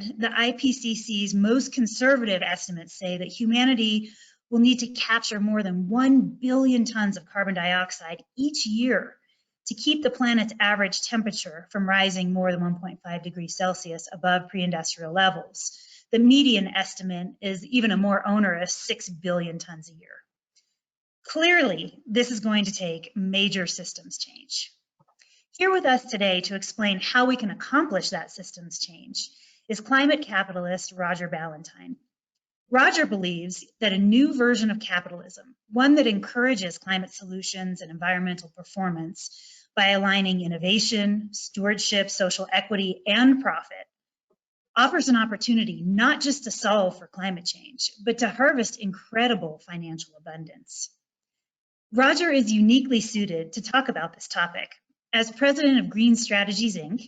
the IPCC's most conservative estimates say that humanity will need to capture more than 1 billion tons of carbon dioxide each year to keep the planet's average temperature from rising more than 1.5 degrees Celsius above pre-industrial levels. The median estimate is even a more onerous 6 billion tons a year. Clearly, this is going to take major systems change. Here with us today to explain how we can accomplish that systems change is climate capitalist Roger Ballentine. Roger believes that a new version of capitalism, one that encourages climate solutions and environmental performance by aligning innovation, stewardship, social equity, and profit, offers an opportunity not just to solve for climate change, but to harvest incredible financial abundance. Roger is uniquely suited to talk about this topic. As president of Green Strategies, Inc.,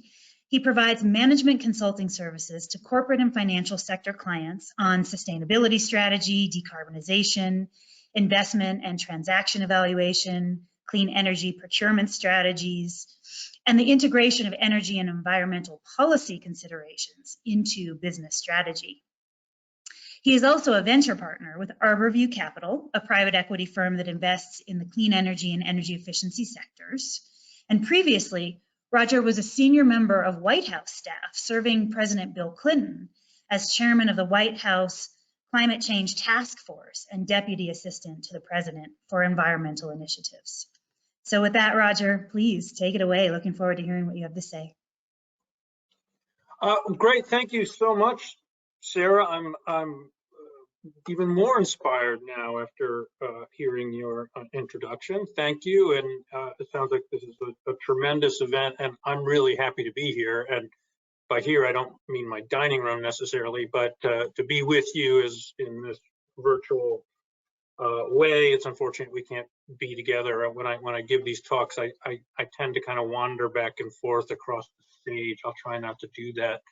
he provides management consulting services to corporate and financial sector clients on sustainability strategy, decarbonization, investment and transaction evaluation, clean energy procurement strategies, and the integration of energy and environmental policy considerations into business strategy. He is also a venture partner with Arborview Capital, a private equity firm that invests in the clean energy and energy efficiency sectors. And previously, Roger was a senior member of White House staff, serving President Bill Clinton as chairman of the White House Climate Change Task Force and deputy assistant to the president for environmental initiatives. So with that, Roger, please take it away. Looking forward to hearing what you have to say. Great, thank you so much, Sarah. I'm even more inspired now after hearing your introduction. Thank you, and it sounds like this is a tremendous event, and I'm really happy to be here. And by here, I don't mean my dining room necessarily, but to be with you is in this virtual way. It's unfortunate we can't be together. When I give these talks, I tend to kind of wander back and forth across the stage. I'll try not to do that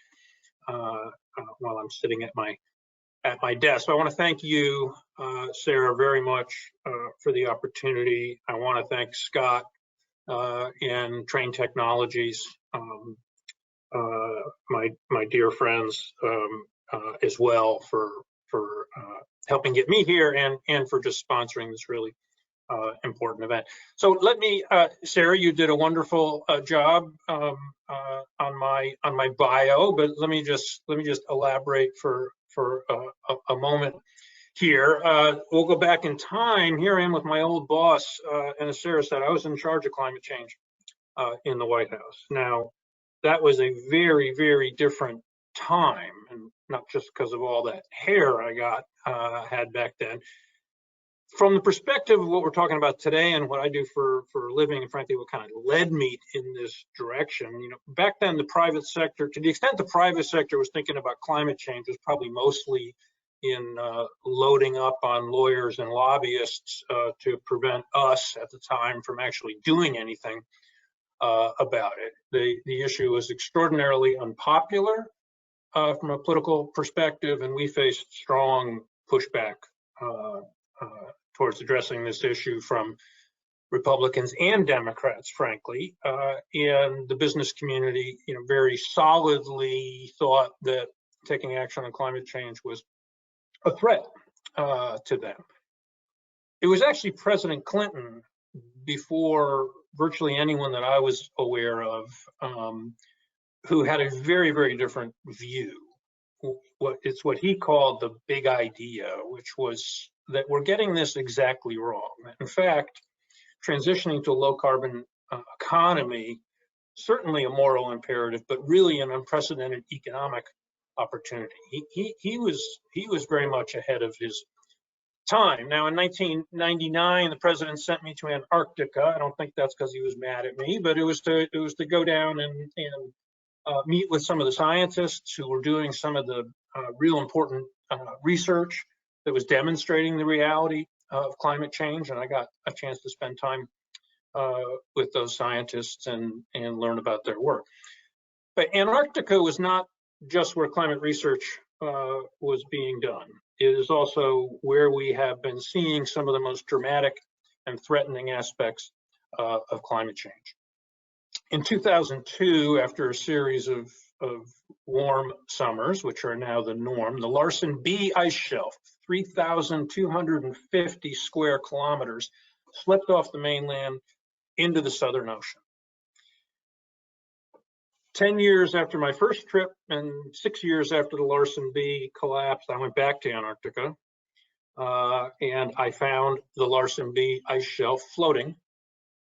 while I'm sitting at my desk. So I want to thank you, Sarah, very much for the opportunity. I want to thank Scott and Train Technologies, my dear friends, as well for helping get me here and for just sponsoring this really important event. So let me, Sarah, you did a wonderful job on my bio, but let me just elaborate for a moment here. We'll go back in time. Here I am with my old boss, and as Sarah said, I was in charge of climate change in the White House. Now, that was a very, very different time, and not just because of all that hair I had back then. From the perspective of what we're talking about today and what I do for a living, and frankly, what kind of led me in this direction, you know, back then the private sector, to the extent the private sector was thinking about climate change, was probably mostly in loading up on lawyers and lobbyists to prevent us at the time from actually doing anything about it. The issue was extraordinarily unpopular from a political perspective, and we faced strong pushback towards addressing this issue from Republicans and Democrats, frankly, and the business community, you know, very solidly thought that taking action on climate change was a threat to them. It was actually President Clinton, before virtually anyone that I was aware of, who had a very, very different view. It's what he called the big idea, which was that we're getting this exactly wrong. In fact, transitioning to a low carbon economy, certainly a moral imperative, but really an unprecedented economic opportunity. He was very much ahead of his time. Now, in 1999, the president sent me to Antarctica. I don't think that's because he was mad at me, but it was to go down and meet with some of the scientists who were doing some of the real important research that was demonstrating the reality of climate change, and I got a chance to spend time with those scientists and learn about their work. But Antarctica was not just where climate research was being done. It is also where we have been seeing some of the most dramatic and threatening aspects of climate change. In 2002, after a series of of warm summers, which are now the norm, the Larsen B ice shelf, 3,250 square kilometers, slipped off the mainland into the Southern Ocean. 10 years after my first trip and 6 years after the Larsen B collapsed, I went back to Antarctica and I found the Larsen B ice shelf floating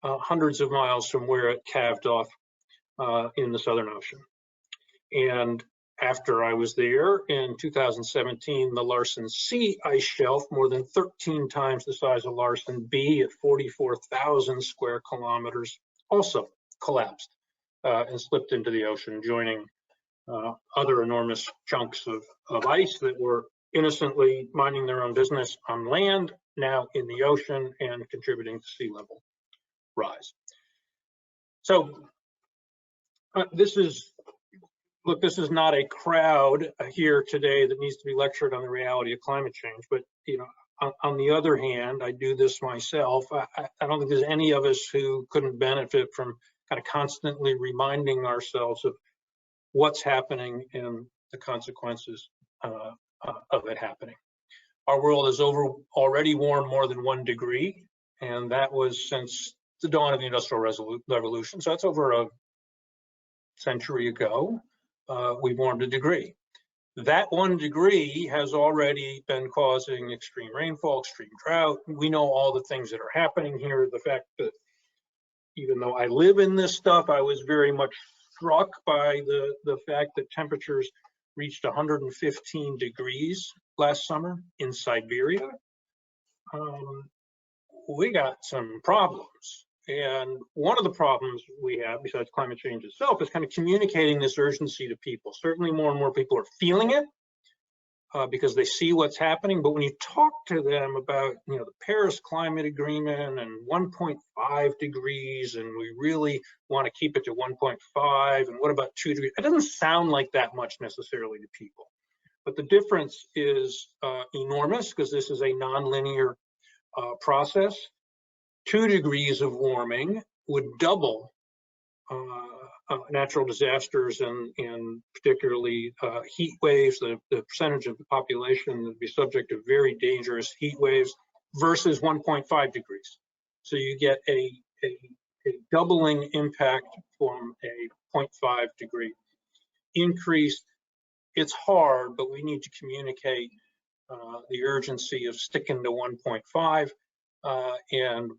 hundreds of miles from where it calved off in the Southern Ocean. And after I was there in 2017, the Larsen C ice shelf, more than 13 times the size of Larsen B at 44,000 square kilometers, also collapsed and slipped into the ocean, joining other enormous chunks of ice that were innocently minding their own business on land, now in the ocean and contributing to sea level rise. So this is not a crowd here today that needs to be lectured on the reality of climate change, but on the other hand, I do this myself. I don't think there's any of us who couldn't benefit from kind of constantly reminding ourselves of what's happening and the consequences of it happening. Our world is already warmed more than 1 degree, and that was since the dawn of the Industrial Revolution. So that's over a century ago. We warmed a degree. That 1 degree has already been causing extreme rainfall, extreme drought. We know all the things that are happening here. The fact that even though I live in this stuff, I was very much struck by the fact that temperatures reached 115 degrees last summer in Siberia. We got some problems. And one of the problems we have, besides climate change itself, is kind of communicating this urgency to people. Certainly more and more people are feeling it because they see what's happening. But when you talk to them about the Paris Climate Agreement and 1.5 degrees, and we really want to keep it to 1.5, and what about 2 degrees? It doesn't sound like that much necessarily to people. But the difference is enormous because this is a nonlinear process. 2 degrees of warming would double natural disasters and particularly heat waves, the percentage of the population that would be subject to very dangerous heat waves versus 1.5 degrees. So you get a doubling impact from a 0.5 degree increase. It's hard, but we need to communicate the urgency of sticking to 1.5 and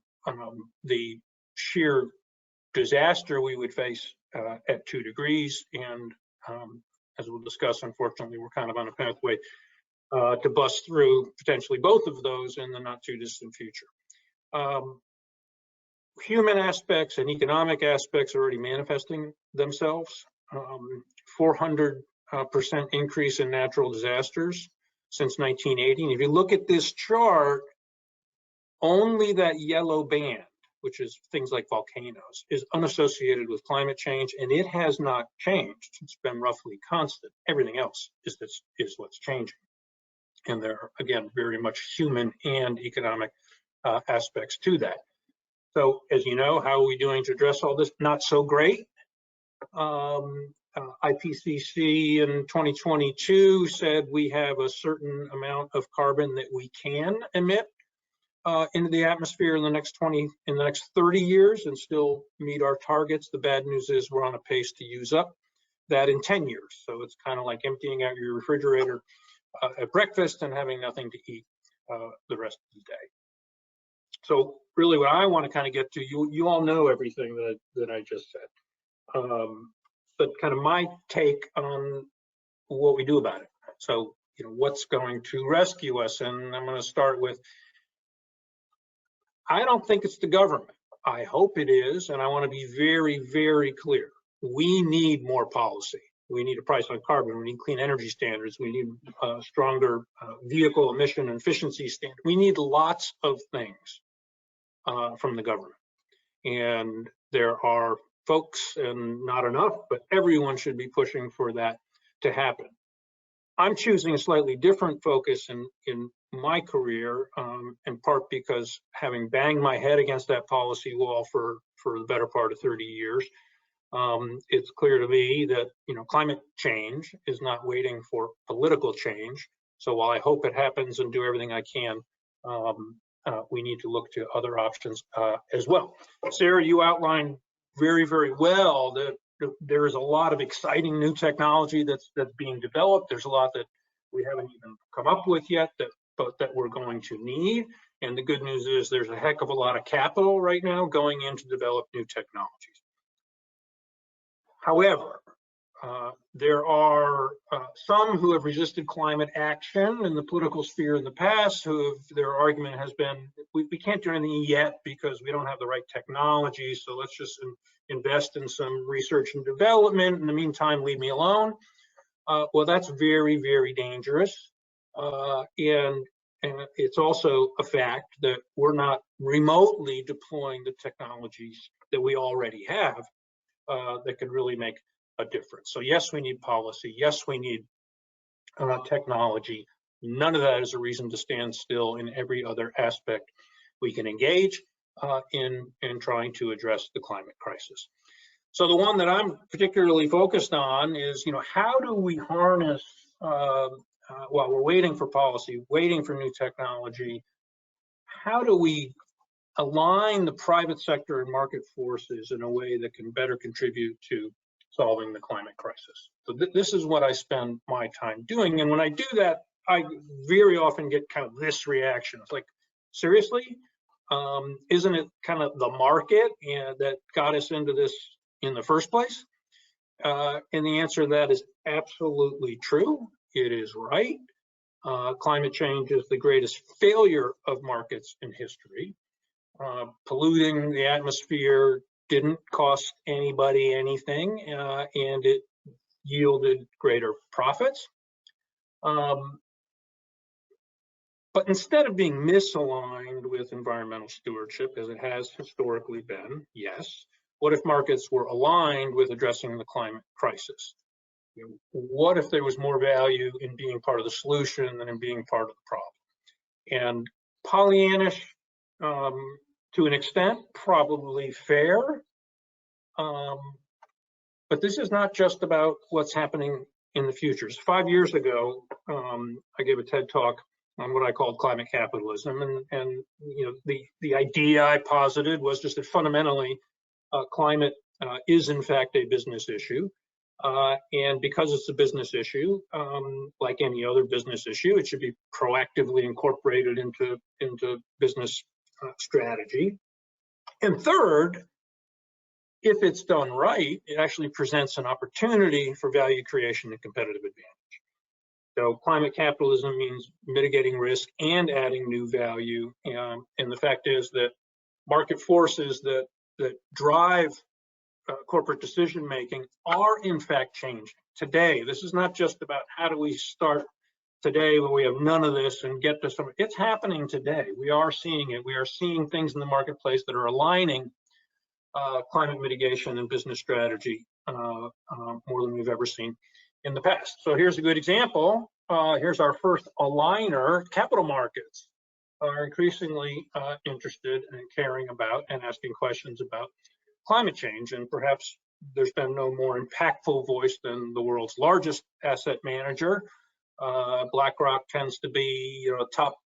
the sheer disaster we would face at 2 degrees. And as we'll discuss, unfortunately, we're kind of on a pathway to bust through potentially both of those in the not too distant future. Human aspects and economic aspects are already manifesting themselves. 400% increase in natural disasters since 1980. And if you look at this chart, only that yellow band, which is things like volcanoes, is unassociated with climate change, and it has not changed. It's been roughly constant. Everything else is what's changing. And there are, again, very much human and economic aspects to that. So, as you know, how are we doing to address all this? Not so great. IPCC in 2022 said we have a certain amount of carbon that we can emit into the atmosphere in the next 30 years and still meet our targets. The bad news is we're on a pace to use up that in 10 years. So it's kind of like emptying out your refrigerator at breakfast and having nothing to eat the rest of the day. So really what I want to kind of get to, you all know everything that I just said. But kind of my take on what we do about it. So, what's going to rescue us? And I'm going to start with, I don't think it's the government. I hope it is, and I want to be very, very clear. We need more policy. We need a price on carbon. We need clean energy standards. We need stronger vehicle emission and efficiency standards. We need lots of things from the government. And there are folks, and not enough, but everyone should be pushing for that to happen. I'm choosing a slightly different focus in my career, in part because having banged my head against that policy wall for the better part of 30 years, It's clear to me that climate change is not waiting for political change. So while I hope it happens and do everything I can, we need to look to other options as well. Sarah, you outlined very, very well that there is a lot of exciting new technology that's being developed. There's a lot that we haven't even come up with yet that we're going to need. And the good news is there's a heck of a lot of capital right now going in to develop new technologies. However, there are some who have resisted climate action in the political sphere in the past, their argument has been, we can't do anything yet because we don't have the right technology, so let's just invest in some research and development. In the meantime, leave me alone. Well, that's very, very dangerous. And it's also a fact that we're not remotely deploying the technologies that we already have that could really make a difference. So yes, we need policy. Yes, we need technology. None of that is a reason to stand still in every other aspect we can engage in trying to address the climate crisis. So the one that I'm particularly focused on is, how do we harness, while we're waiting for policy, waiting for new technology, how do we align the private sector and market forces in a way that can better contribute to solving the climate crisis? So this is what I spend my time doing. And when I do that, I very often get kind of this reaction. It's like, seriously? Isn't it kind of the market that got us into this in the first place? And the answer to that is absolutely true. It is right. Climate change is the greatest failure of markets in history. Polluting the atmosphere didn't cost anybody anything, and it yielded greater profits. But instead of being misaligned with environmental stewardship, as it has historically been, yes, what if markets were aligned with addressing the climate crisis? What if there was more value in being part of the solution than in being part of the problem? And Pollyannish, to an extent, probably fair. But this is not just about what's happening in the future. So 5 years ago, I gave a TED talk on what I called climate capitalism, and the idea I posited was just that fundamentally, climate is in fact a business issue, and because it's a business issue, like any other business issue, it should be proactively incorporated into business strategy. And third, if it's done right, it actually presents an opportunity for value creation and competitive advantage. So climate capitalism means mitigating risk and adding new value. And the fact is that market forces that drive corporate decision making are in fact changing today. This is not just about how do we start today when we have none of this and get to some. It's happening today. We are seeing it. We are seeing things in the marketplace that are aligning climate mitigation and business strategy more than we've ever seen in the past. So here's a good example. Here's our first aligner. Capital markets are increasingly interested and caring about and asking questions about climate change. And perhaps there's been no more impactful voice than the world's largest asset manager. BlackRock tends to be a top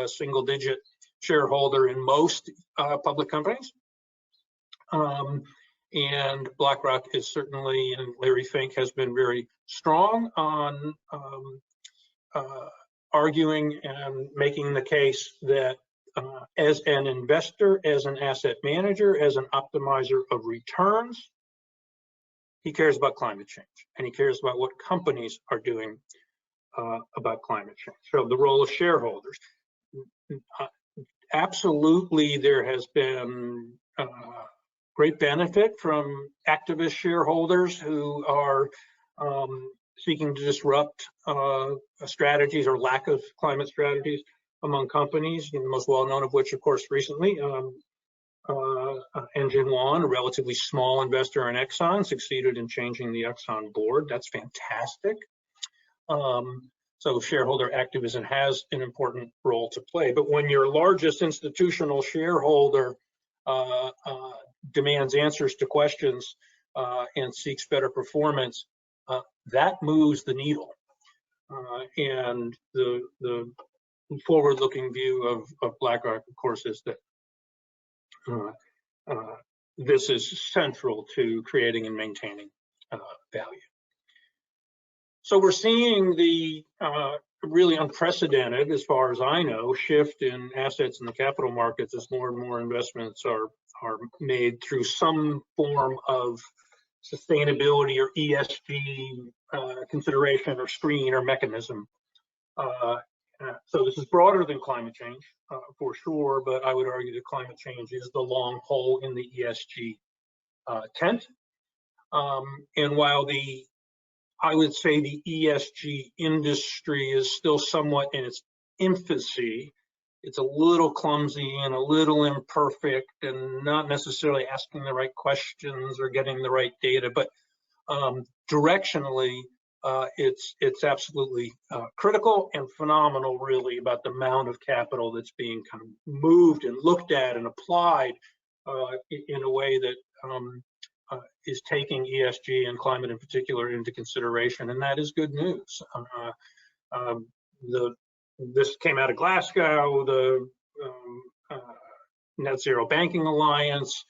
single-digit shareholder in most public companies. And BlackRock is certainly, and Larry Fink has been very strong on arguing and making the case that as an investor, as an asset manager, as an optimizer of returns, he cares about climate change, and he cares about what companies are doing about climate change. So the role of shareholders. Absolutely, there has been great benefit from activist shareholders who are seeking to disrupt strategies or lack of climate strategies among companies, the most well-known of which, of course, recently, Engine One, a relatively small investor in Exxon, succeeded in changing the Exxon board. That's fantastic. So shareholder activism has an important role to play. But when your largest institutional shareholder demands answers to questions and seeks better performance, that moves the needle. And the forward-looking view of BlackRock, of course, is that this is central to creating and maintaining value. So we're seeing the really unprecedented, as far as I know, shift in assets in the capital markets as more and more investments are made through some form of sustainability or ESG consideration or screen or mechanism. So this is broader than climate change, for sure, but I would argue that climate change is the long pole in the ESG tent. And while I would say the ESG industry is still somewhat in its infancy, it's a little clumsy and a little imperfect and not necessarily asking the right questions or getting the right data, but directionally, it's absolutely critical and phenomenal, really, about the amount of capital that's being kind of moved and looked at and applied in a way that is taking ESG and climate in particular into consideration, and that is good news. This came out of Glasgow, the Net Zero Banking Alliance,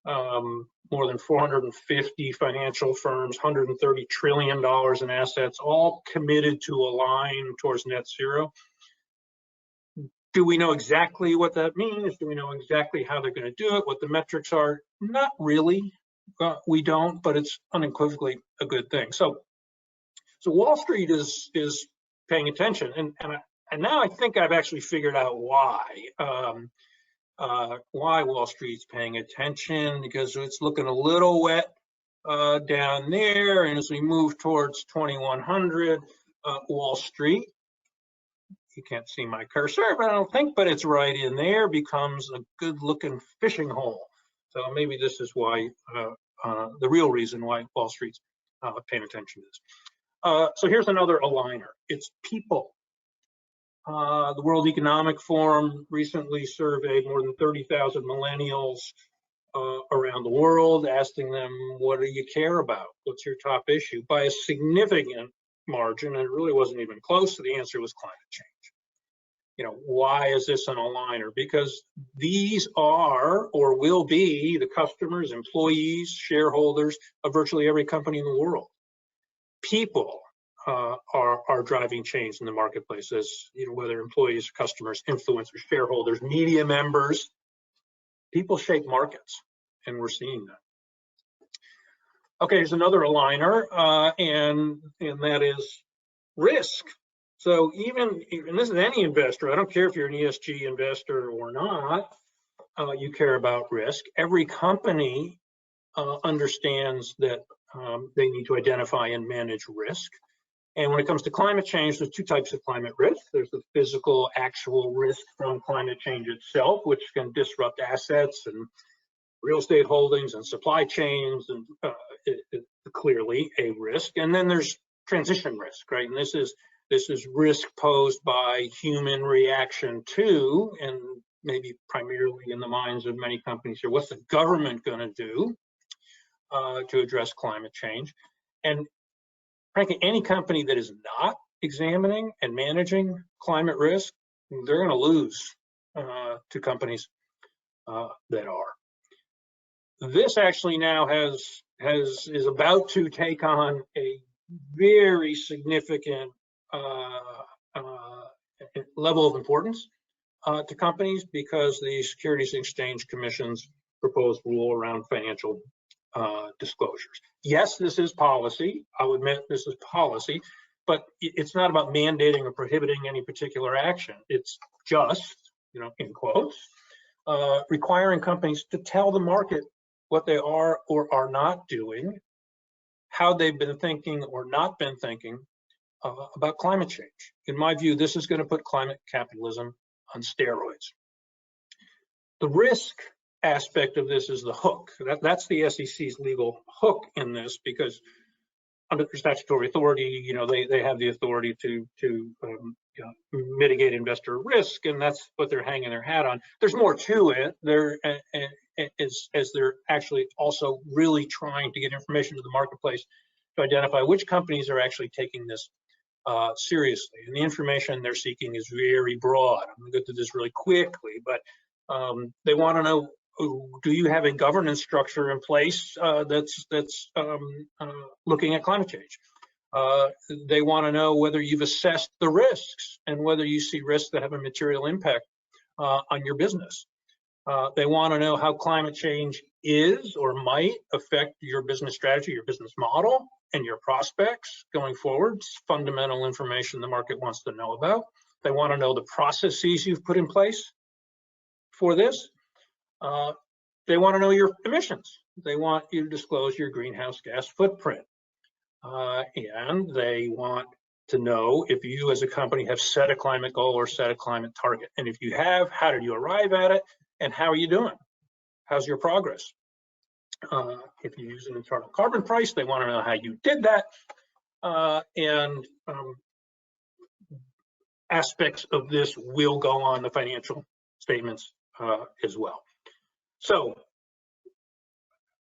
more than 450 financial firms, $130 trillion in assets, all committed to align towards net zero. Do we know exactly what that means? Do we know exactly how they're going to do it, what the metrics are? Not really. We don't, but it's unequivocally a good thing. So Wall Street is paying attention, and now I think I've actually figured out why Wall Street's paying attention, because it's looking a little wet down there, and as we move towards 2100, Wall Street, you can't see my cursor, but I don't think, but it's right in there, becomes a good-looking fishing hole. So maybe this is why, the real reason why Wall Street's paying attention to this. So here's another aligner. It's people. The World Economic Forum recently surveyed more than 30,000 millennials around the world, asking them, what do you care about? What's your top issue? By a significant margin, and it really wasn't even close, the answer was climate change. You know, why is this an aligner? Because these are or will be the customers, employees, shareholders of virtually every company in the world. People are driving change in the marketplace, as you know, whether employees, customers, influencers, shareholders, media members. People shape markets, and we're seeing that. Okay, here's another aligner, and that is risk. So and this is any investor, I don't care if you're an ESG investor or not, you care about risk. Every company understands that they need to identify and manage risk. And when it comes to climate change, there's two types of climate risk. There's the physical, actual risk from climate change itself, which can disrupt assets and real estate holdings and supply chains, and clearly a risk. And then there's transition risk, right? And this is risk posed by human reaction to, and maybe primarily in the minds of many companies here, what's the government going to do to address climate change? And frankly, any company that is not examining and managing climate risk, they're going to lose to companies that are. This actually now is about to take on a very significant level of importance to companies, because the Securities and Exchange Commission's proposed rule around financial disclosures. Yes, this is policy. I'll admit this is policy, but it's not about mandating or prohibiting any particular action. It's just, you know, in quotes, requiring companies to tell the market what they are or are not doing, how they've been thinking or not been thinking about climate change. In my view, this is going to put climate capitalism on steroids. The risk aspect of this is the hook. That's the SEC's legal hook in this, because under statutory authority, you know, they have the authority to mitigate investor risk, and that's what they're hanging their hat on. There's more to it. as they're actually also really trying to get information to the marketplace to identify which companies are actually taking this seriously. And the information they're seeking is very broad. I'm going to go through this really quickly, but they want to know, do you have a governance structure in place that's looking at climate change? They want to know whether you've assessed the risks and whether you see risks that have a material impact on your business. They want to know how climate change is or might affect your business strategy, your business model, and your prospects going forward. It's fundamental information the market wants to know about. They want to know the processes you've put in place for this. They want to know your emissions. They want you to disclose your greenhouse gas footprint. And they want to know if you as a company have set a climate goal or set a climate target. And if you have, how did you arrive at it? And how are you doing? How's your progress? If you use an internal carbon price, they want to know how you did that. And aspects of this will go on the financial statements as well. So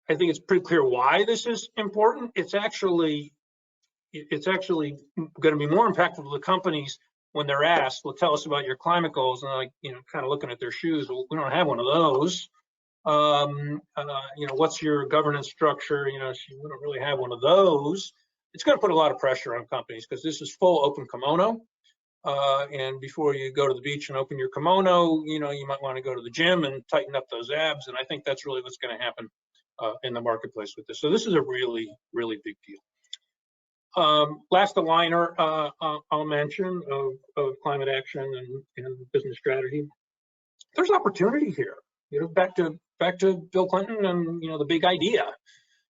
I think it's pretty clear why this is important. It's actually going to be more impactful to the companies when they're asked, well, tell us about your climate goals, and like, kind of looking at their shoes, well, we don't have one of those. What's your governance structure? We don't really have one of those. It's going to put a lot of pressure on companies because this is full open kimono. And before you go to the beach and open your kimono, you might want to go to the gym and tighten up those abs. And I think that's really what's going to happen in the marketplace with this. So this is a really, really big deal. Last liner I'll mention of climate action and business strategy. There's opportunity here. Back to Bill Clinton and the big idea.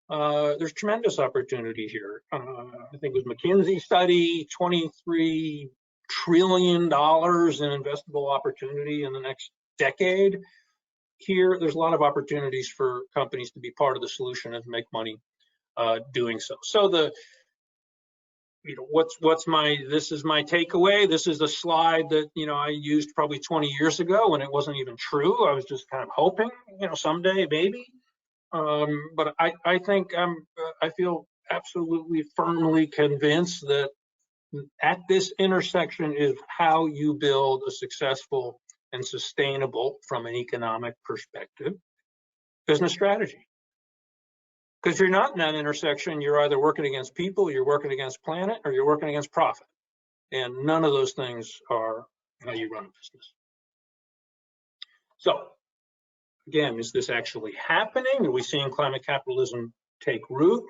There's tremendous opportunity here. I think it was McKinsey study, $23 trillion in investable opportunity in the next decade. Here, there's a lot of opportunities for companies to be part of the solution and make money doing so. So this is my takeaway. This is a slide that I used probably 20 years ago when it wasn't even true. I was just kind of hoping, someday maybe. But I think I feel absolutely firmly convinced that at this intersection is how you build a successful and sustainable, from an economic perspective, business strategy. Because if you're not in that intersection, you're either working against people, you're working against planet, or you're working against profit. And none of those things are how you run a business. So again, is this actually happening? Are we seeing climate capitalism take root?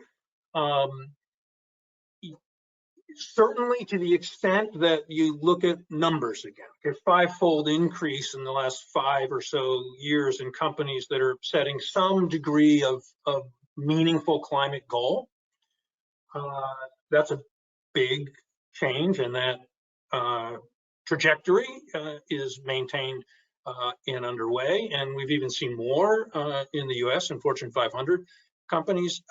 Certainly to the extent that you look at numbers again. A five-fold increase in the last 5 or so years in companies that are setting some degree of meaningful climate goal. That's a big change, and that trajectory is maintained and underway. And we've even seen more in the US and Fortune 500 companies.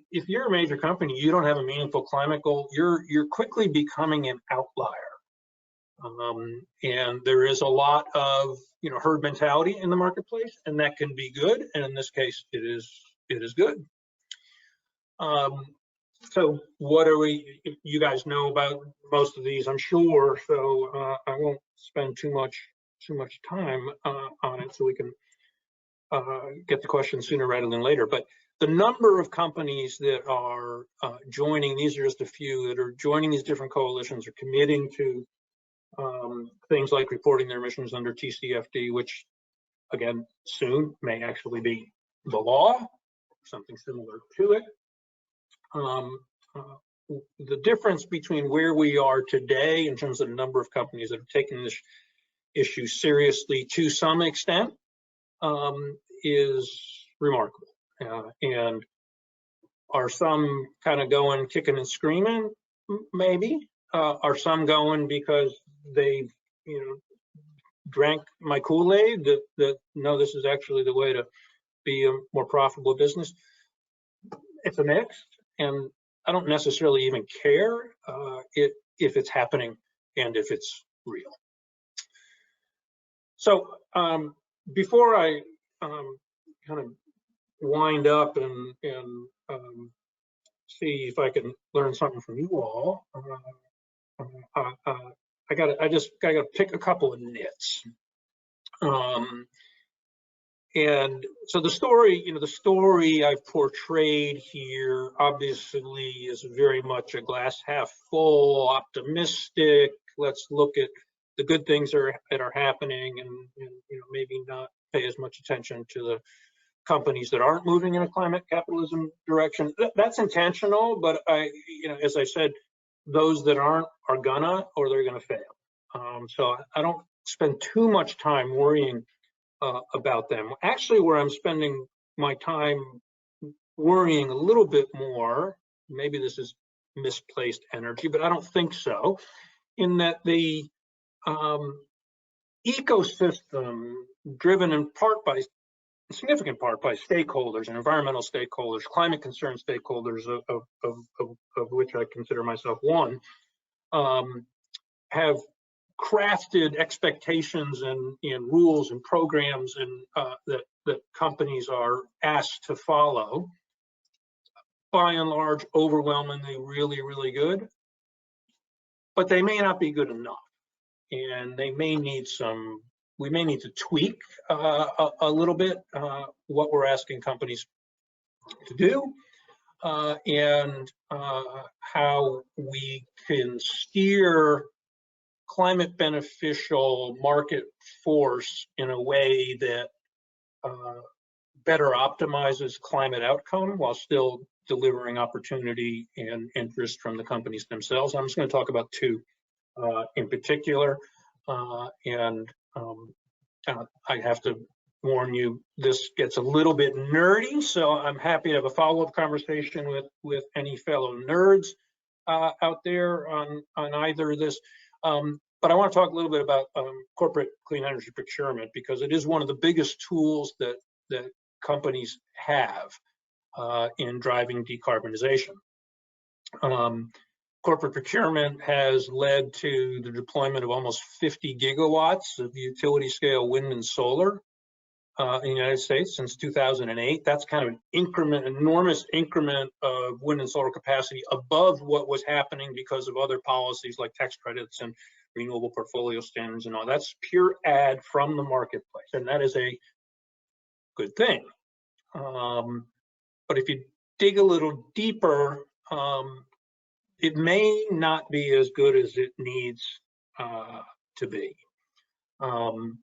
If you're a major company, you don't have a meaningful climate goal, you're quickly becoming an outlier. And there is a lot of herd mentality in the marketplace, and that can be good. And in this case, it is good. So what are you guys know about most of these, I'm sure. So I won't spend too much time on it, so we can get the question sooner rather than later. But the number of companies that are joining, these are just a few that are joining these different coalitions or committing to things like reporting their emissions under TCFD, which again, soon may actually be the law, something similar to it. The difference between where we are today in terms of the number of companies that have taken this issue seriously to some extent is remarkable. And are some kind of going kicking and screaming? Maybe. Are some going because they've drank my Kool-Aid that no, this is actually the way to be a more profitable business? It's a mix, and I don't necessarily even care if it's happening and if it's real. So before I kind of wind up and see if I can learn something from you all. I just gotta pick a couple of nits. And so the story, the story I've portrayed here obviously is very much a glass half full, optimistic. Let's look at the good things that are happening, and maybe not pay as much attention to the companies that aren't moving in a climate capitalism direction. That's intentional, but as I said, those that aren't are gonna, or they're gonna fail. So I don't spend too much time worrying about them. Actually, where I'm spending my time worrying a little bit more, maybe this is misplaced energy, but I don't think so, in that the ecosystem, driven in significant part by stakeholders and environmental stakeholders, climate concern stakeholders, of which I consider myself one, have crafted expectations and rules and programs and that companies are asked to follow. By and large, overwhelmingly really, really good, but they may not be good enough, and we may need to tweak a little bit what we're asking companies to do, and how we can steer climate beneficial market force in a way that better optimizes climate outcome while still delivering opportunity and interest from the companies themselves. I'm just going to talk about two in particular, and I have to warn you, this gets a little bit nerdy, so I'm happy to have a follow-up conversation with any fellow nerds out there on either of this. But I want to talk a little bit about corporate clean energy procurement, because it is one of the biggest tools that companies have in driving decarbonization. Corporate procurement has led to the deployment of almost 50 gigawatts of utility scale wind and solar in the United States since 2008. That's kind of an enormous increment of wind and solar capacity above what was happening because of other policies like tax credits and renewable portfolio standards and all. That's pure add from the marketplace, and that is a good thing. But if you dig a little deeper, it may not be as good as it needs to be. And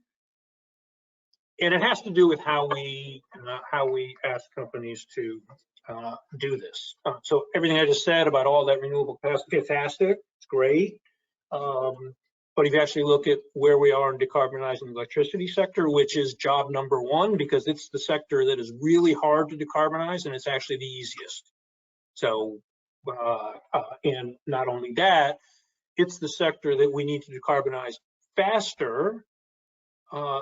it has to do with how we ask companies to do this. So everything I just said about all that renewable capacity, fantastic, it's great. But if you actually look at where we are in decarbonizing the electricity sector, which is job number one, because it's the sector that is really hard to decarbonize, and it's actually the easiest. So, and not only that, it's the sector that we need to decarbonize faster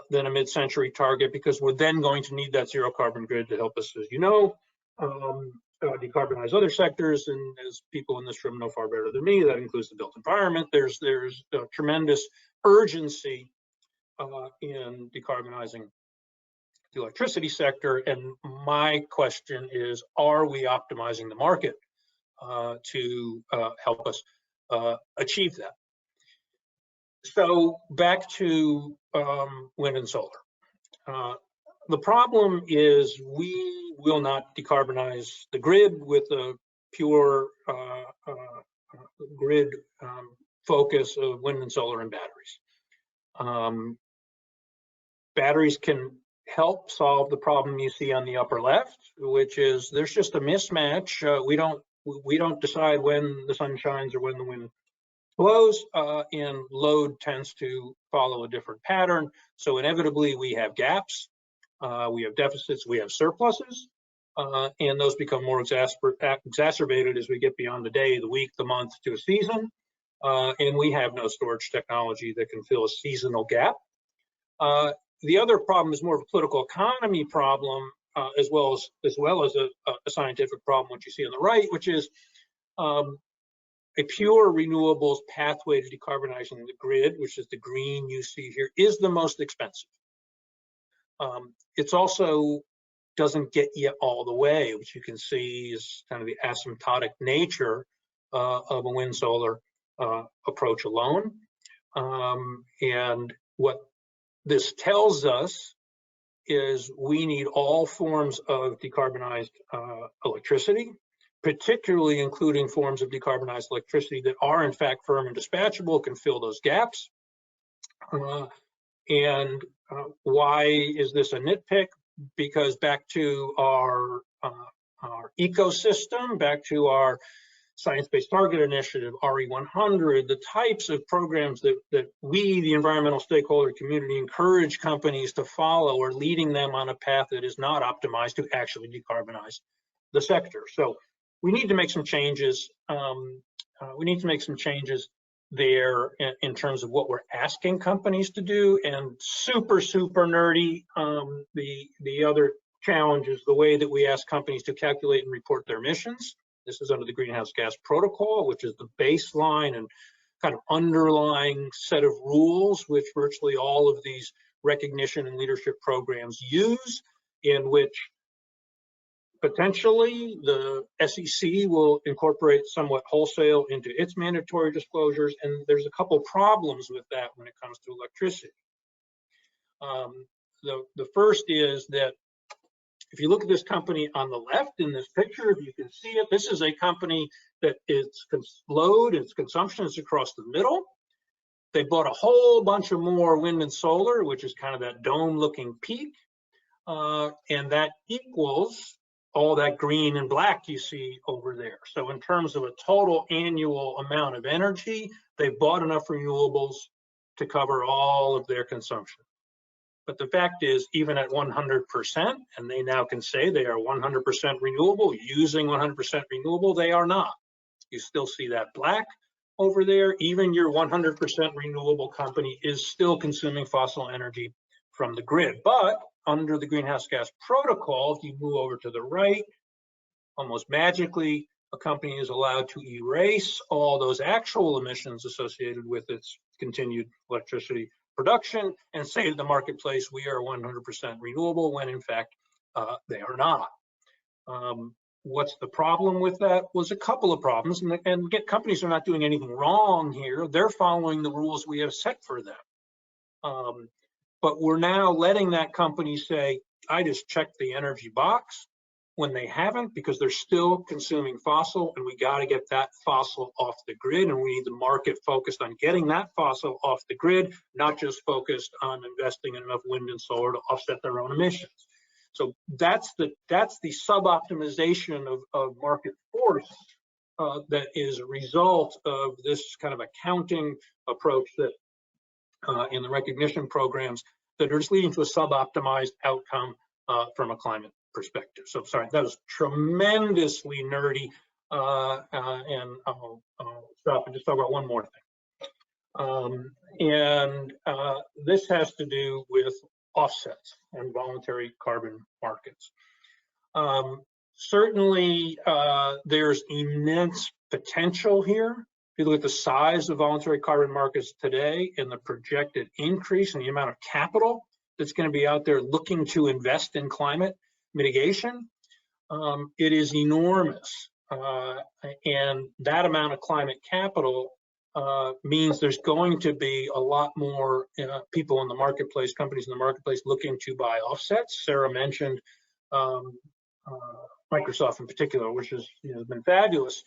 than a mid-century target, because we're then going to need that zero carbon grid to help us, as you know, decarbonize other sectors. And as people in this room know far better than me, that includes the built environment. There's a tremendous urgency in decarbonizing the electricity sector. And my question is, are we optimizing the market to help us achieve that? So back to wind and solar. The problem is we will not decarbonize the grid with a pure grid focus of wind and solar and batteries. Batteries can help solve the problem you see on the upper left, which is there's just a mismatch. We don't decide when the sun shines or when the wind blows, and load tends to follow a different pattern. So inevitably we have gaps, we have deficits, we have surpluses, and those become more exacerbated as we get beyond the day, the week, the month to a season. And we have no storage technology that can fill a seasonal gap. The other problem is more of a political economy problem, as well as a scientific problem, which you see on the right, which is a pure renewables pathway to decarbonizing the grid, which is the green you see here, is the most expensive. It's also doesn't get you all the way, which you can see is kind of the asymptotic nature of a wind solar approach alone. And what this tells us is we need all forms of decarbonized electricity, particularly including forms of decarbonized electricity that are in fact firm and dispatchable, can fill those gaps. Why is this a nitpick? Because back to our ecosystem, back to our Science-Based Target Initiative, RE100, the types of programs that we, the environmental stakeholder community, encourage companies to follow are leading them on a path that is not optimized to actually decarbonize the sector. So we need to make some changes. There in terms of what we're asking companies to do, and super nerdy, the other challenge is the way that we ask companies to calculate and report their emissions. This is under the Greenhouse Gas Protocol, which is the baseline and kind of underlying set of rules which virtually all of these recognition and leadership programs use, in which potentially the SEC will incorporate somewhat wholesale into its mandatory disclosures, and there's a couple problems with that when it comes to electricity. The first is that if you look at this company on the left in this picture, if you can see it, this is a company that its load, its consumption is across the middle. They bought a whole bunch of more wind and solar, which is kind of that dome-looking peak, and that equals all that green and black you see over there. So in terms of a total annual amount of energy, they bought enough renewables to cover all of their consumption. But the fact is, even at 100%, and they now can say they are 100% renewable, using 100% renewable, they are not. You still see that black over there. Even your 100% renewable company is still consuming fossil energy from the grid. But under the Greenhouse Gas Protocol, if you move over to the right, almost magically, a company is allowed to erase all those actual emissions associated with its continued electricity production and say to the marketplace, we are 100% renewable, when in fact they are not. What's the problem with that? Was a couple of problems, and companies are not doing anything wrong here. They're following the rules we have set for them. But we're now letting that company say, I just checked the energy box, when they haven't, because they're still consuming fossil, and we got to get that fossil off the grid, and we need the market focused on getting that fossil off the grid, not just focused on investing in enough wind and solar to offset their own emissions. So that's the sub-optimization of market force that is a result of this kind of accounting approach that in the recognition programs that are just leading to a sub-optimized outcome from a climate perspective. So sorry, that was tremendously nerdy, and I'll stop and just talk about one more thing. This has to do with offsets and voluntary carbon markets. Certainly, there's immense potential here. If you look at the size of voluntary carbon markets today and the projected increase in the amount of capital that's going to be out there looking to invest in climate mitigation, it is enormous. And that amount of climate capital means there's going to be a lot more people in the marketplace, companies in the marketplace looking to buy offsets. Sarah mentioned Microsoft in particular, which has been fabulous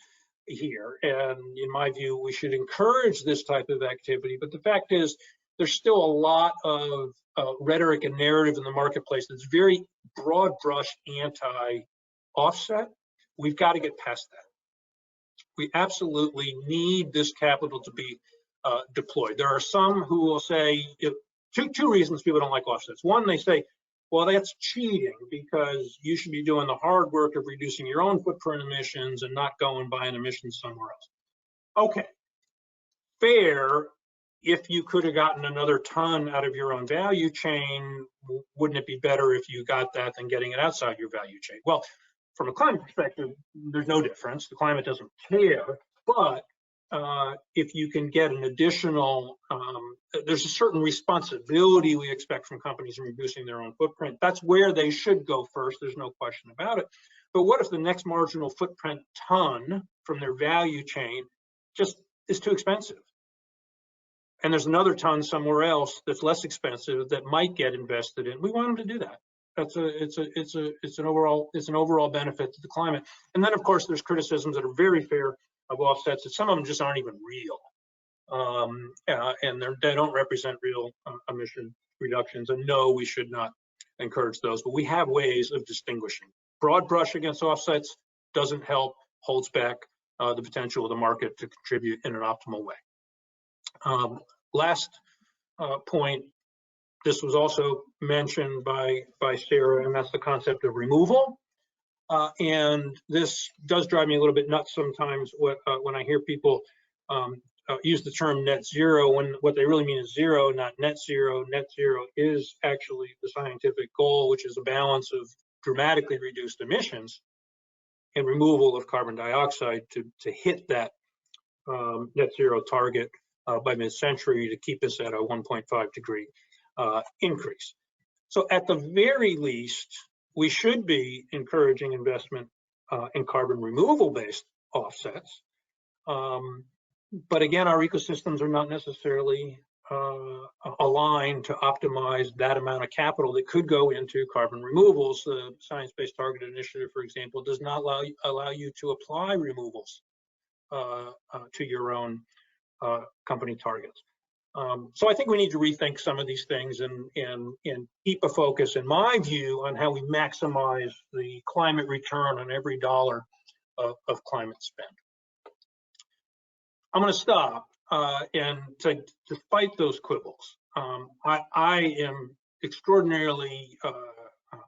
here. And in my view, we should encourage this type of activity. But the fact is, there's still a lot of rhetoric and narrative in the marketplace that's very broad brush anti-offset. We've got to get past that. We absolutely need this capital to be deployed. There are some who will say, two reasons people don't like offsets. One, they say, well, that's cheating because you should be doing the hard work of reducing your own footprint emissions and not going buying emissions somewhere else. Okay, fair. If you could have gotten another ton out of your own value chain, wouldn't it be better if you got that than getting it outside your value chain? Well, from a climate perspective, there's no difference. The climate doesn't care, but if you can get an additional, there's a certain responsibility we expect from companies in reducing their own footprint. That's where they should go first. There's no question about it. But what if the next marginal footprint ton from their value chain just is too expensive? And there's another ton somewhere else that's less expensive that might get invested in. We want them to do that. It's an overall benefit to the climate. And then of course there's criticisms that are very fair of offsets that some of them just aren't even real, and they don't represent real emission reductions. And no, we should not encourage those. But we have ways of distinguishing. Broad brush against offsets doesn't help, holds back the potential of the market to contribute in an optimal way. Last point, this was also mentioned by Sarah, and that's the concept of removal. And this does drive me a little bit nuts sometimes when I hear people use the term net zero, when what they really mean is zero, not net zero. Net zero is actually the scientific goal, which is a balance of dramatically reduced emissions and removal of carbon dioxide to hit that net zero target by mid-century, to keep us at a 1.5 degree increase. So at the very least, we should be encouraging investment in carbon removal-based offsets. But again, our ecosystems are not necessarily aligned to optimize that amount of capital that could go into carbon removals. The Science-Based Target Initiative, for example, does not allow you to apply removals to your own company targets. So I think we need to rethink some of these things and keep a focus, in my view, on how we maximize the climate return on every dollar of climate spend. I'm going to stop, and despite those quibbles, I am extraordinarily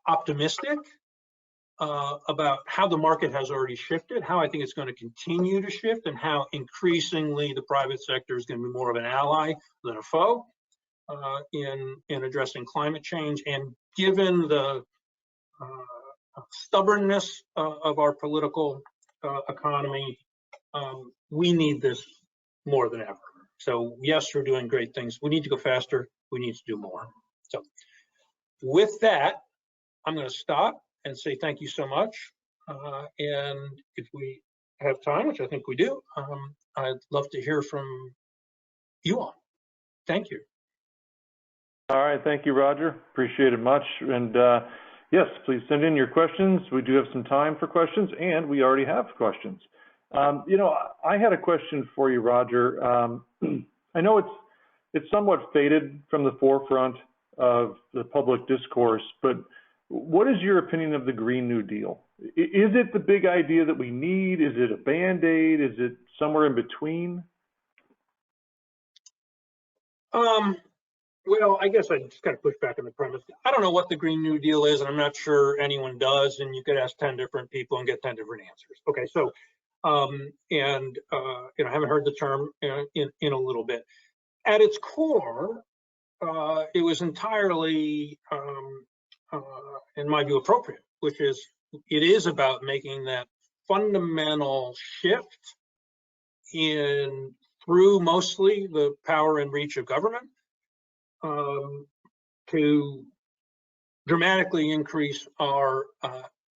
optimistic about how the market has already shifted, how I think it's going to continue to shift, and how increasingly the private sector is going to be more of an ally than a foe in addressing climate change. And given the stubbornness of our political economy, we need this more than ever. So yes, we're doing great things. We need to go faster. We need to do more. So with that, I'm going to stop and say thank you so much. And if we have time, which I think we do, I'd love to hear from you all. Thank you. All right, thank you, Roger. Appreciate it much. And yes, please send in your questions. We do have some time for questions, and we already have questions. You know, I had a question for you, Roger. I know it's somewhat faded from the forefront of the public discourse, but what is your opinion of the Green New Deal? Is it the big idea that we need? Is it a Band-Aid? Is it somewhere in between? Well, I guess I just kind of push back on the premise. I don't know what the Green New Deal is, and I'm not sure anyone does, and you could ask 10 different people and get 10 different answers. Okay, so, you know, I haven't heard the term in a little bit. At its core, it was entirely, in my view, appropriate, which is, it is about making that fundamental shift through mostly the power and reach of government to dramatically increase our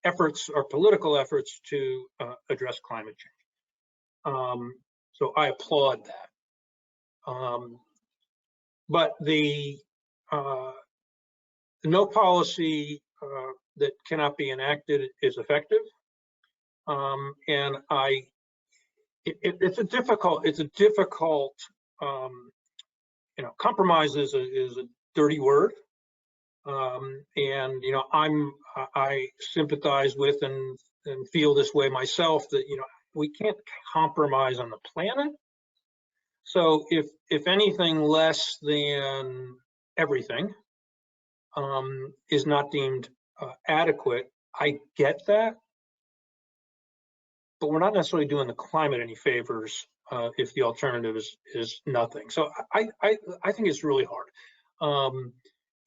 efforts, our political efforts to address climate change. So I applaud that. But the no policy that cannot be enacted is effective, and it's a difficult. You know, compromise is a dirty word, and you know, I sympathize with and feel this way myself, that you know, we can't compromise on the planet. So if anything less than everything is not deemed adequate, I get that, but we're not necessarily doing the climate any favors if the alternative is nothing. So I think it's really hard.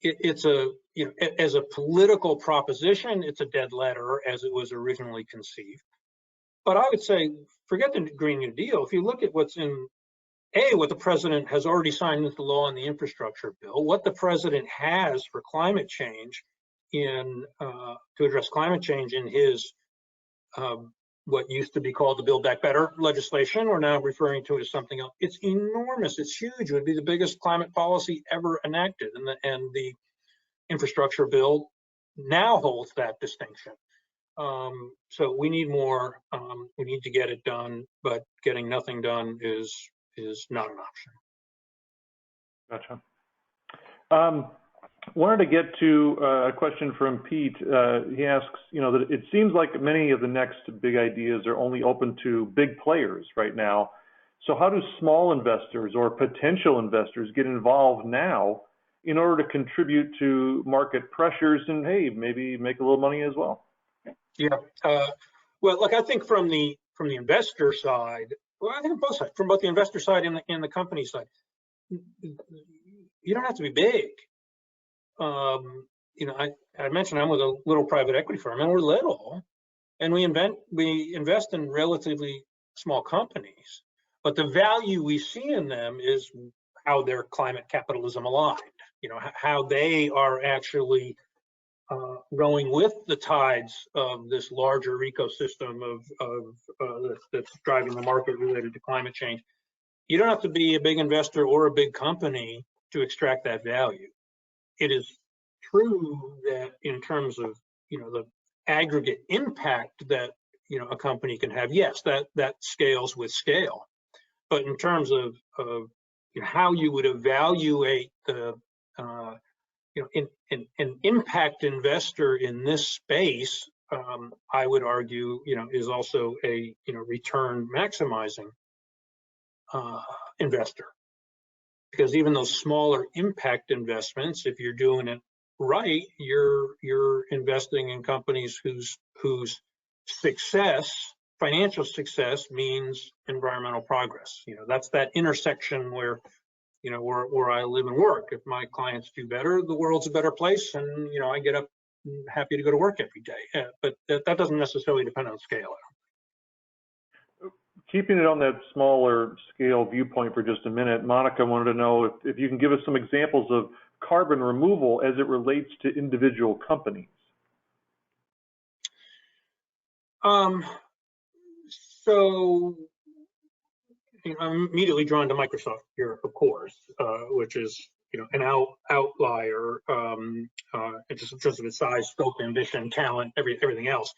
It's a, you know, as a political proposition, it's a dead letter as it was originally conceived. But I would say, forget the Green New Deal. If you look at what's in what the president has already signed into law in the infrastructure bill, what the president has for climate change to address climate change in his what used to be called the Build Back Better legislation, we're now referring to it as something else. It's enormous. It's huge. It would be the biggest climate policy ever enacted, and the infrastructure bill now holds that distinction. So we need more. We need to get it done, but getting nothing done is not an option. Gotcha. Wanted to get to a question from Pete. He asks, that it seems like many of the next big ideas are only open to big players right now. So how do small investors or potential investors get involved now in order to contribute to market pressures and, hey, maybe make a little money as well? Yeah. Well, look, I think from the investor side, well, I think on both sides, from both the investor side and the company side, you don't have to be big. I mentioned I'm with a little private equity firm, and we're little, and we invest in relatively small companies, but the value we see in them is how they're climate capitalism aligned. How they are actually going with the tides of this larger ecosystem that's driving the market related to climate change. You don't have to be a big investor or a big company to extract that value. It is true that in terms of the aggregate impact that a company can have, yes, that scales with scale. But in terms of how you would evaluate the an impact investor in this space, I would argue is also a return maximizing investor. Because even those smaller impact investments, if you're doing it right, you're investing in companies whose success, financial success, means environmental progress. That's that intersection where where I live and work. If my clients do better, the world's a better place, and I get up happy to go to work every day. But that doesn't necessarily depend on scale. Keeping it on that smaller scale viewpoint for just a minute, Monica wanted to know if you can give us some examples of carbon removal as it relates to individual companies. So I'm immediately drawn to Microsoft here, of course, which is an outlier in terms of its size, scope, ambition, talent, everything else.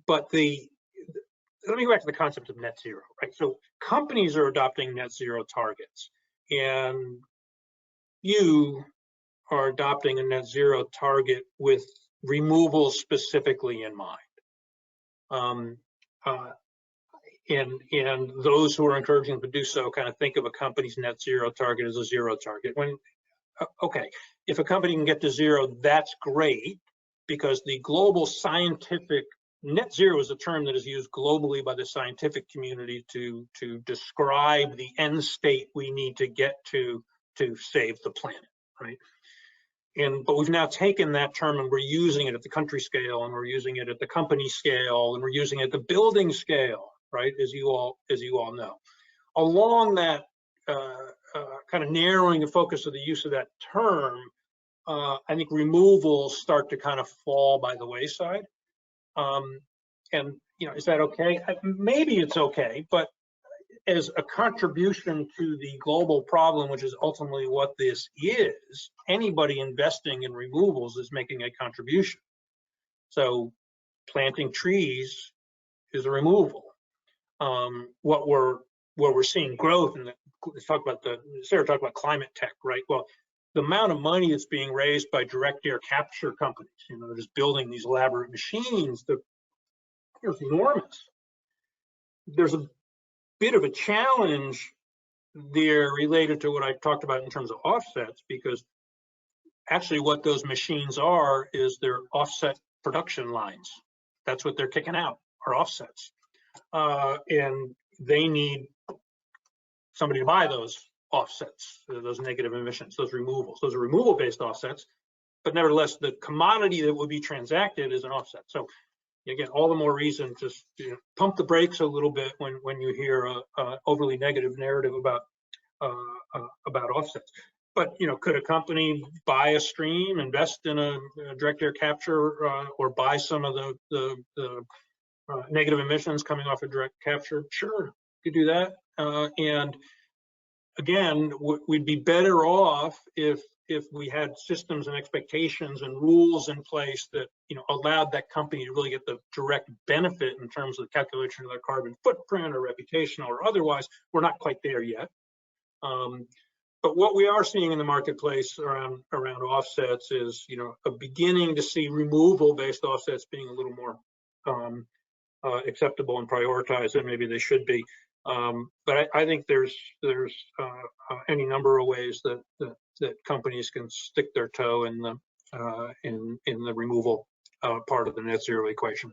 But let me go back to the concept of net zero, right? So companies are adopting net zero targets, and you are adopting a net zero target with removal specifically in mind. And those who are encouraging them to do so kind of think of a company's net zero target as a zero target. Okay, if a company can get to zero, that's great, because the global scientific net zero is a term that is used globally by the scientific community to describe the end state we need to get to save the planet, right? But we've now taken that term and we're using it at the country scale, and we're using it at the company scale, and we're using it at the building scale, right? As you all know. Along that kind of narrowing the focus of the use of that term, I think removals start to kind of fall by the wayside. And is that okay? Maybe it's okay, but as a contribution to the global problem, which is ultimately what this is, anybody investing in removals is making a contribution. So planting trees is a removal. What we're seeing growth, and Sarah talked about climate tech, right? Well, the amount of money that's being raised by direct air capture companies, they're just building these elaborate machines, it's enormous. There's a bit of a challenge there related to what I talked about in terms of offsets, because actually what those machines are is they're offset production lines. That's what they're kicking out, are offsets. And they need somebody to buy those offsets, those negative emissions, those removals. Those are removal-based offsets, but nevertheless, the commodity that would be transacted is an offset. So, again, all the more reason to pump the brakes a little bit when you hear a overly negative narrative about offsets. But could a company buy a stream, invest in a direct air capture, or buy some of the negative emissions coming off of direct capture? Sure, you could do that. And again, we'd be better off if we had systems and expectations and rules in place that allowed that company to really get the direct benefit in terms of the calculation of their carbon footprint or reputational or otherwise. We're not quite there yet. But what we are seeing in the marketplace around offsets is, a beginning to see removal-based offsets being a little more acceptable and prioritized than maybe they should be. But I think there's any number of ways that companies can stick their toe in the removal part of the net zero equation.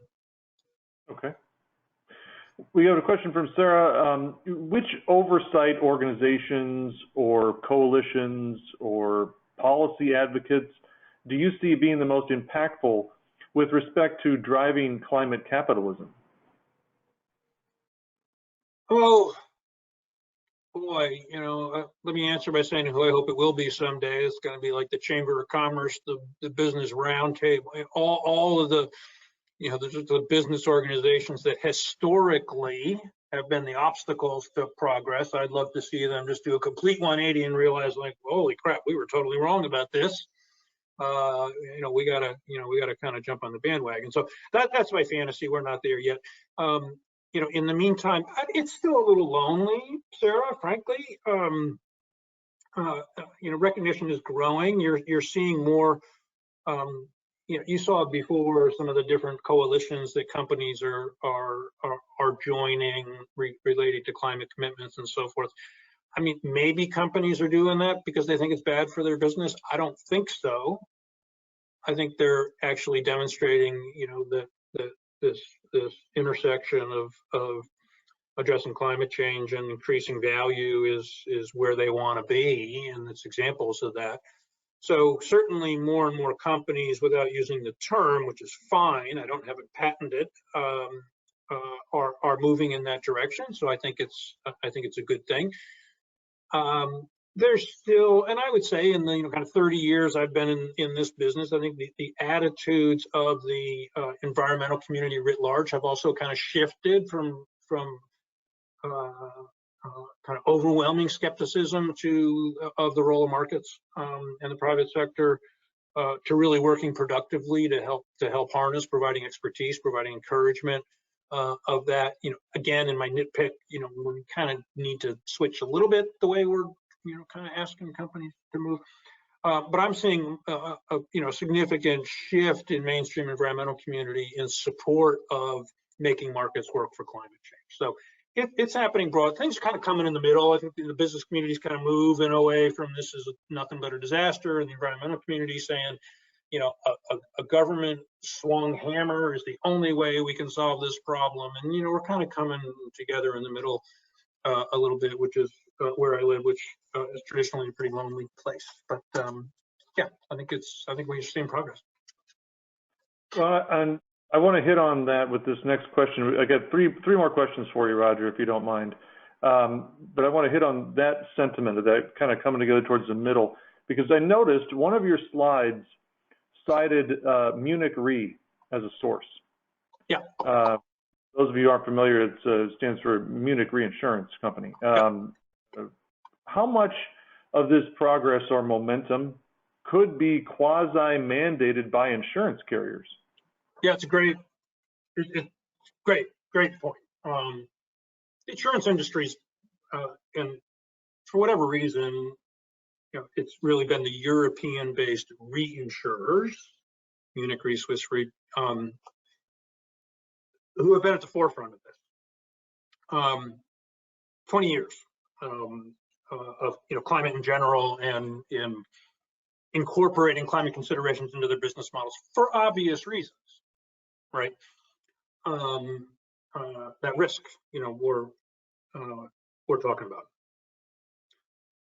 Okay. We have a question from Sarah. Which oversight organizations or coalitions or policy advocates do you see being the most impactful with respect to driving climate capitalism? Oh, boy, let me answer by saying who I hope it will be someday. It's going to be like the Chamber of Commerce, the Business Roundtable, all of the business organizations that historically have been the obstacles to progress. I'd love to see them just do a complete 180 and realize, like, holy crap, we were totally wrong about this. We gotta kind of jump on the bandwagon. So that's my fantasy. We're not there yet. In the meantime, it's still a little lonely, Sarah, frankly. Recognition is growing. You're seeing more. You saw before some of the different coalitions that companies are joining related to climate commitments and so forth. I mean, maybe companies are doing that because they think it's bad for their business. I don't think so. I think they're actually demonstrating, that this intersection of addressing climate change and increasing value is where they want to be, and it's examples of that. So certainly more and more companies, without using the term, which is fine, I don't have it patented, are moving in that direction. So I think it's a good thing. There's still, and I would say in the kind of 30 years I've been in this business, I think the attitudes of the environmental community writ large have also kind of shifted from kind of overwhelming skepticism of the role of markets and the private sector to really working productively to help harness, providing expertise, providing encouragement of that. Again, in my nitpick, we kind of need to switch a little bit the way we're kind of asking companies to move. But I'm seeing a significant shift in mainstream environmental community in support of making markets work for climate change. So it's happening broad. Things are kind of coming in the middle. I think the business community is kind of moving away from this is nothing but a disaster, and the environmental community saying, a government swung hammer is the only way we can solve this problem. And we're kind of coming together in the middle a little bit, which is where I live, which is traditionally a pretty lonely place. But yeah, I think we're seeing progress. And I want to hit on that with this next question. I got three more questions for you, Roger, if you don't mind. But I want to hit on that sentiment of that kind of coming together towards the middle, because I noticed one of your slides cited Munich Re as a source. Yeah. Those of you who aren't familiar, it stands for Munich Reinsurance Company. How much of this progress or momentum could be quasi-mandated by insurance carriers? Yeah, it's great point. The insurance industries, and for whatever reason, it's really been the European-based reinsurers, Munich Re, Swiss Re, who have been at the forefront of this. 20 years of climate in general and in incorporating climate considerations into their business models for obvious reasons, right? That risk, we're talking about.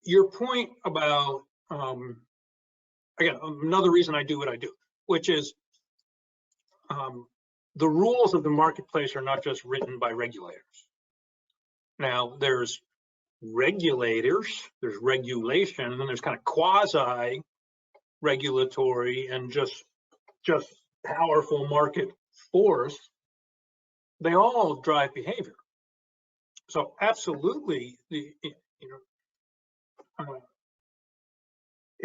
Your point about, again, another reason I do what I do, which is the rules of the marketplace are not just written by regulators. Now, there's regulators, there's regulation, and then there's kind of quasi-regulatory and just powerful market force. They all drive behavior. So absolutely, it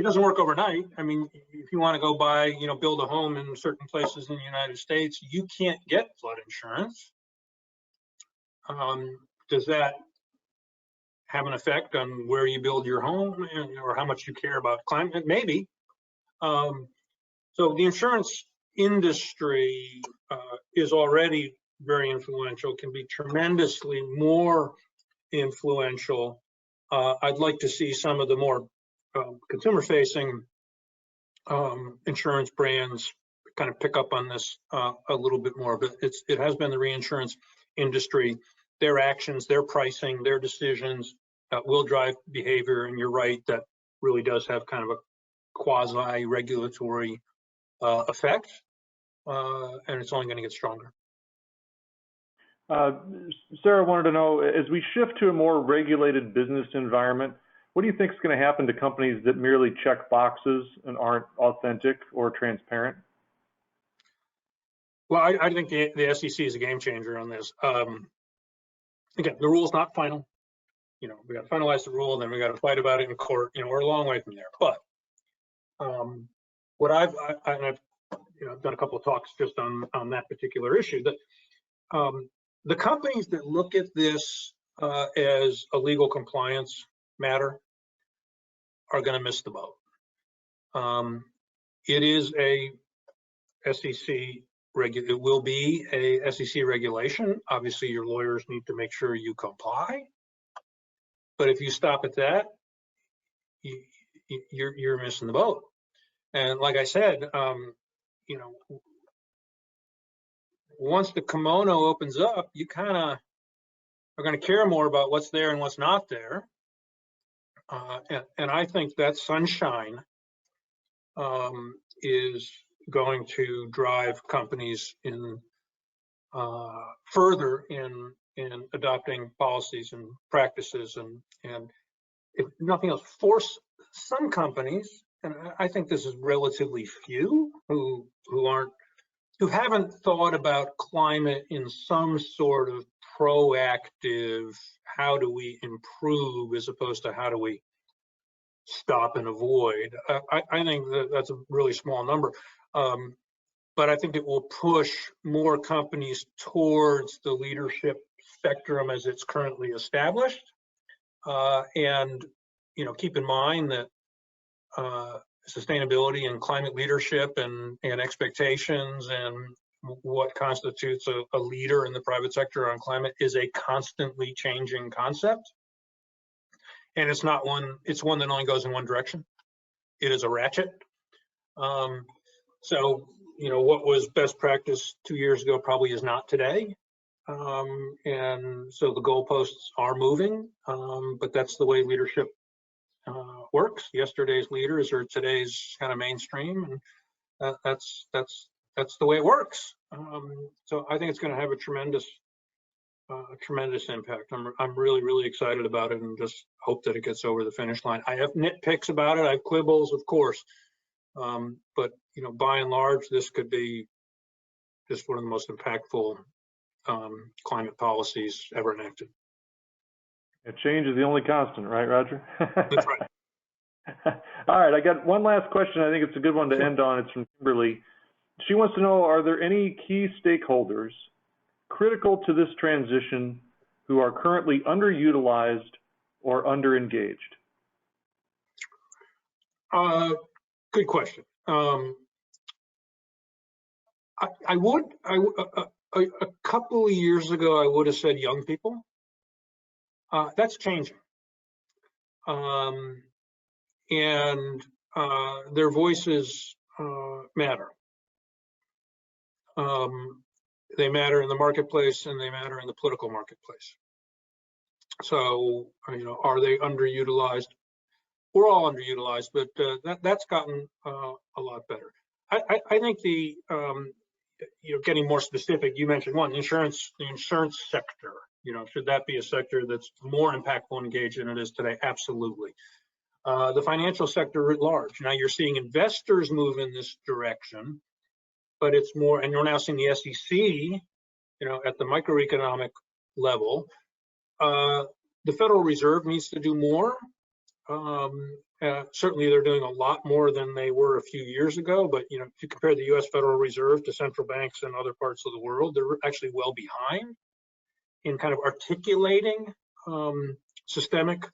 doesn't work overnight. I mean, if you want to go buy, build a home in certain places in the United States, you can't get flood insurance. Does that have an effect on where you build your home or how much you care about climate? Maybe. So the insurance industry is already very influential, can be tremendously more influential. I'd like to see some of the more consumer-facing insurance brands kind of pick up on this a little bit more, but it has been the reinsurance industry. Their actions, their pricing, their decisions will drive behavior, and you're right, that really does have kind of a quasi-regulatory effect, and it's only going to get stronger. Sarah wanted to know, as we shift to a more regulated business environment, what do you think is going to happen to companies that merely check boxes and aren't authentic or transparent? Well, I think the SEC is a game changer on this. Again, the rule's not final. We got to finalize the rule, then we got to fight about it in court. We're a long way from there. But what I've done a couple of talks just on that particular issue. That the companies that look at this as a legal compliance matter are going to miss the boat. It is a SEC it will be a SEC regulation. Obviously, your lawyers need to make sure you comply. But if you stop at that, you're missing the boat. And like I said, once the kimono opens up, you kind of are going to care more about what's there and what's not there. And I think that sunshine is going to drive companies in further in adopting policies and practices, and if nothing else, force some companies, and I think this is relatively few, who haven't thought about climate in some sort of proactive, how do we improve, as opposed to how do we stop and avoid. I think that's a really small number. But I think it will push more companies towards the leadership spectrum as it's currently established. And keep in mind that sustainability and climate leadership and expectations and what constitutes a leader in the private sector on climate is a constantly changing concept. And it's one that only goes in one direction. It is a ratchet. So, what was best practice 2 years ago probably is not today. And so the goalposts are moving, but that's the way leadership works. Yesterday's leaders are today's kind of mainstream, and that's the way it works. So I think it's going to have a tremendous impact. I'm really, really excited about it, and just hope that it gets over the finish line. I have nitpicks about it. I have quibbles, of course, but by and large, this could be just one of the most impactful climate policies ever enacted. Change is the only constant, right, Roger? That's right. All right, I got one last question. I think it's a good one to end on. It's from Kimberly. She wants to know, are there any key stakeholders critical to this transition who are currently underutilized or underengaged? Good question. A couple of years ago, I would have said young people. That's changing. And their voices matter. They matter in the marketplace, and they matter in the political marketplace. So, are they underutilized? We're all underutilized, but that's gotten a lot better. I think getting more specific, you mentioned one, the insurance sector. Should that be a sector that's more impactful and engaged than it is today? Absolutely. The financial sector at large. Now you're seeing investors move in this direction, but it's more, and you're now seeing the SEC, at the microeconomic level. The Federal Reserve needs to do more. Certainly they're doing a lot more than they were a few years ago, but if you compare the US Federal Reserve to central banks in other parts of the world, they're actually well behind in kind of articulating the systemic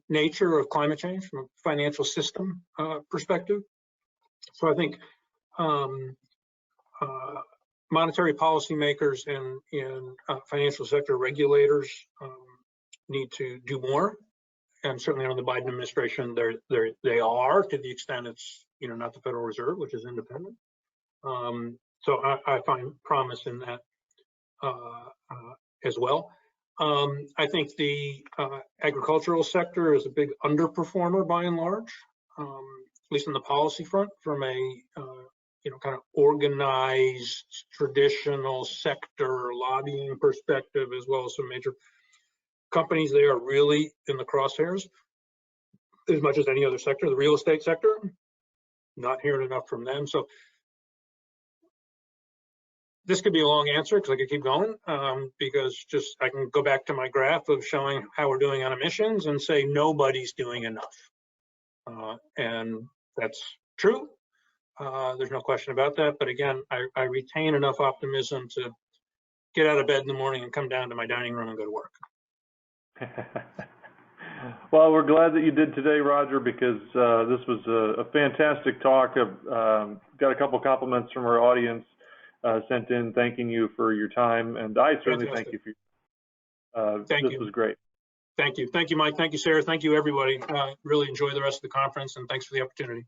nature of climate change from a financial system perspective. So I think monetary policymakers and financial sector regulators need to do more, and certainly under the Biden administration, they are, to the extent it's not the Federal Reserve, which is independent. So I find promise in that as well. I think the agricultural sector is a big underperformer by and large, at least on the policy front, from a kind of organized traditional sector lobbying perspective, as well as some major companies. They are really in the crosshairs as much as any other sector. The real estate sector, not hearing enough from them. So this could be a long answer because I could keep going, because I can go back to my graph of showing how we're doing on emissions and say nobody's doing enough. And that's true. There's no question about that. But again, I retain enough optimism to get out of bed in the morning and come down to my dining room and go to work. Well, we're glad that you did today, Roger, because this was a fantastic talk. Got a couple compliments from our audience sent in thanking you for your time, and I certainly thank you for this was great. Thank you, Mike. Thank you, Sarah. Thank you, everybody. Really enjoy the rest of the conference, and thanks for the opportunity.